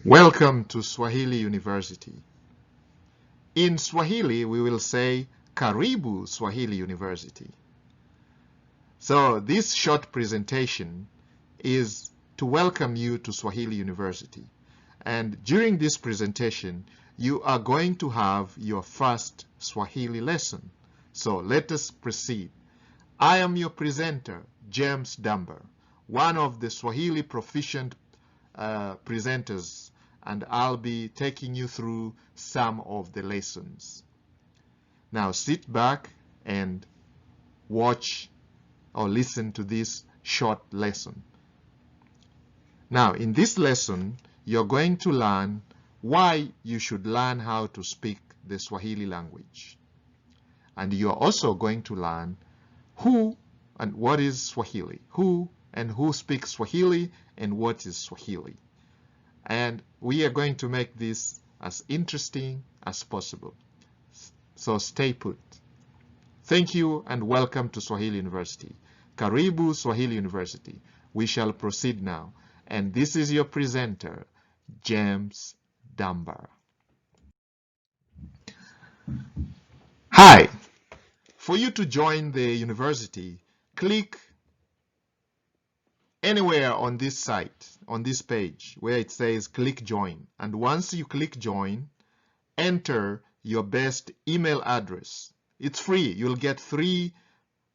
Welcome to Swahili University. In Swahili, we will say Karibu Swahili University. So this short presentation is to welcome you to Swahili University. And during this presentation, you are going to have your first Swahili lesson. So let us proceed. I am your presenter, James Dumber, one of the Swahili proficient presenters, and I'll be taking you through some of the lessons. Now sit back and watch or listen to this short lesson. Now in this lesson, you're going to learn why you should learn how to speak the Swahili language. And you're also going to learn who and what is Swahili, who and who speaks Swahili and what is Swahili. And we are going to make this as interesting as possible. So stay put. Thank you and welcome to Swahili University. Karibu Swahili University. We shall proceed now. And this is your presenter, James Dumber. Hi. For you to join the university, click anywhere on this site, on this page, where it says click join. And once you click join, enter your best email address. It's free. You'll get 3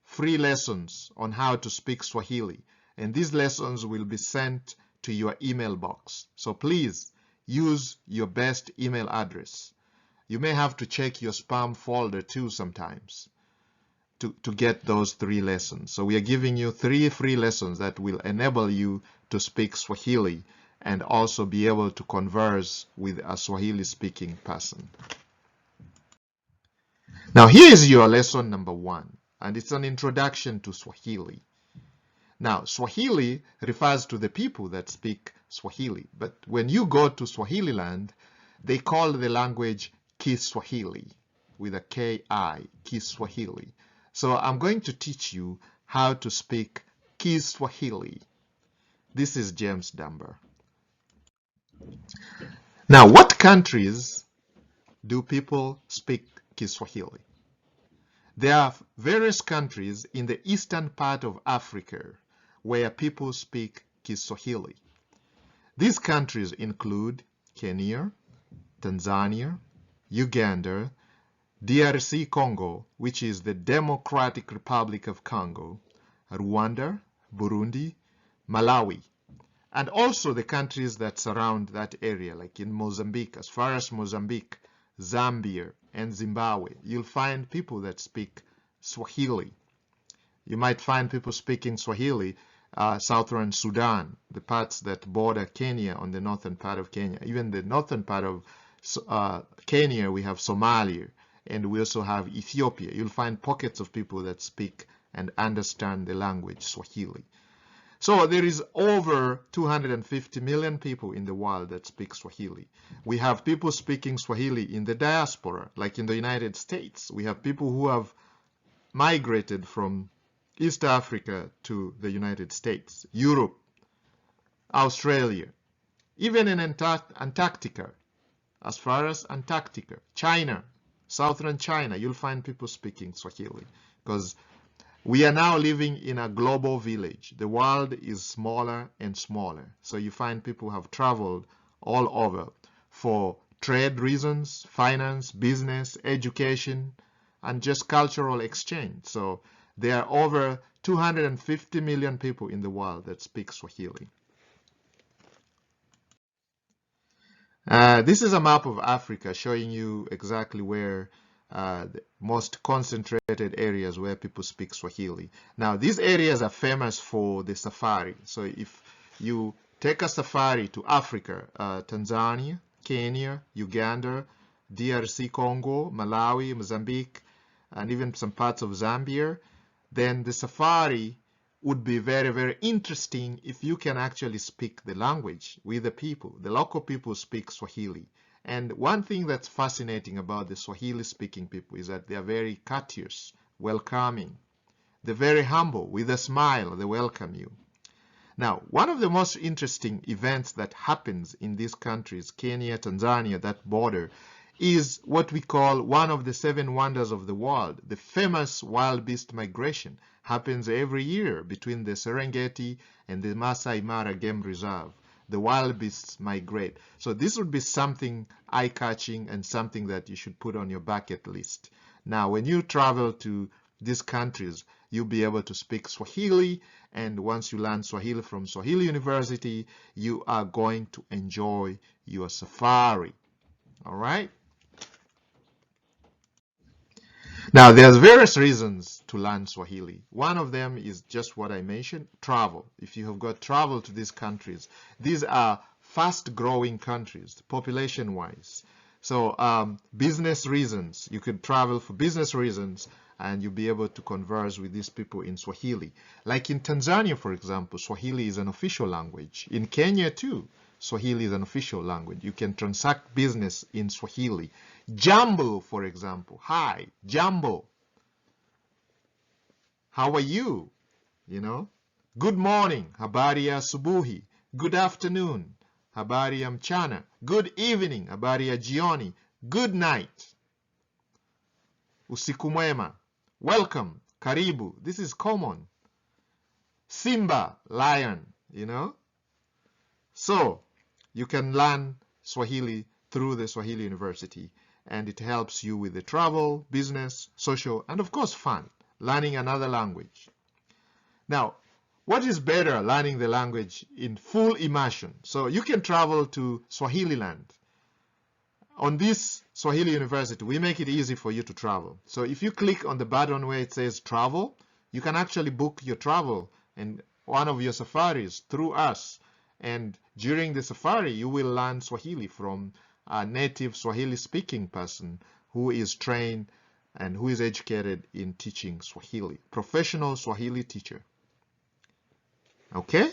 free lessons on how to speak Swahili. And these lessons will be sent to your email box. So please use your best email address. You may have to check your spam folder too sometimes to get those 3 lessons. So we are giving you 3 free lessons that will enable you to speak Swahili and also be able to converse with a Swahili-speaking person. Now here is your lesson number 1, and it's an introduction to Swahili. Now Swahili refers to the people that speak Swahili, but when you go to Swahili land, they call the language Kiswahili with a K-I, Kiswahili. So I'm going to teach you how to speak Kiswahili. This is James Dumber. Now, what countries do people speak Kiswahili? There are various countries in the eastern part of Africa where people speak Kiswahili. These countries include Kenya, Tanzania, Uganda, DRC Congo, which is the Democratic Republic of Congo, Rwanda, Burundi, Malawi, and also the countries that surround that area, like in Mozambique. As far as Mozambique, Zambia, and Zimbabwe, you'll find people that speak Swahili. You might find people speaking Swahili, southern Sudan, the parts that border Kenya on the northern part of Kenya. Even the northern part of Kenya, we have Somalia. And we also have Ethiopia. You'll find pockets of people that speak and understand the language Swahili. So there is over 250 million people in the world that speak Swahili. We have people speaking Swahili in the diaspora, like in the United States. We have people who have migrated from East Africa to the United States, Europe, Australia, even in Antarctica, as far as Antarctica, China, Southern China, you'll find people speaking Swahili because we are now living in a global village. The world is smaller and smaller. So you find people have traveled all over for trade reasons, finance, business, education, and just cultural exchange. So there are over 250 million people in the world that speak Swahili. This is a map of Africa showing you exactly where the most concentrated areas where people speak Swahili. Now, these areas are famous for the safari. So if you take a safari to Africa, Tanzania, Kenya, Uganda, DRC Congo, Malawi, Mozambique, and even some parts of Zambia, then the safari would be very, very interesting if you can actually speak the language with the people. The local people speak Swahili. And one thing that's fascinating about the Swahili-speaking people is that they are very courteous, welcoming. They're very humble. With a smile, they welcome you. Now, one of the most interesting events that happens in these countries, Kenya, Tanzania, that border, is what we call one of the 7 wonders of the world. The famous wildebeest migration happens every year between the Serengeti and the Masai Mara Game Reserve. The wildebeests migrate. So this would be something eye-catching and something that you should put on your bucket list. Now, when you travel to these countries, you'll be able to speak Swahili, and once you learn Swahili from Swahili University, you are going to enjoy your safari. All right? Now, there's various reasons to learn Swahili. One of them is just what I mentioned, travel. If you have got travel to these countries, these are fast-growing countries, population-wise. So business reasons, you could travel for business reasons, and you'll be able to converse with these people in Swahili. Like in Tanzania, for example, Swahili is an official language. In Kenya, too, Swahili is an official language. You can transact business in Swahili. Jambo, for example. Hi, Jambo. How are you? You know? Good morning. Habari ya asubuhi. Good afternoon. Habari ya mchana. Good evening. Habari ya jioni. Good night. Usiku mwema. Welcome. Karibu. This is common. Simba, lion, you know? So, you can learn Swahili through the Swahili University, and it helps you with the travel, business, social, and of course fun, learning another language. Now, what is better, learning the language in full immersion? So you can travel to Swahili land. On this Swahili University, we make it easy for you to travel. So if you click on the button where it says travel, you can actually book your travel and one of your safaris through us. And during the safari, you will learn Swahili from a native Swahili-speaking person who is trained and who is educated in teaching Swahili. Professional Swahili teacher. Okay?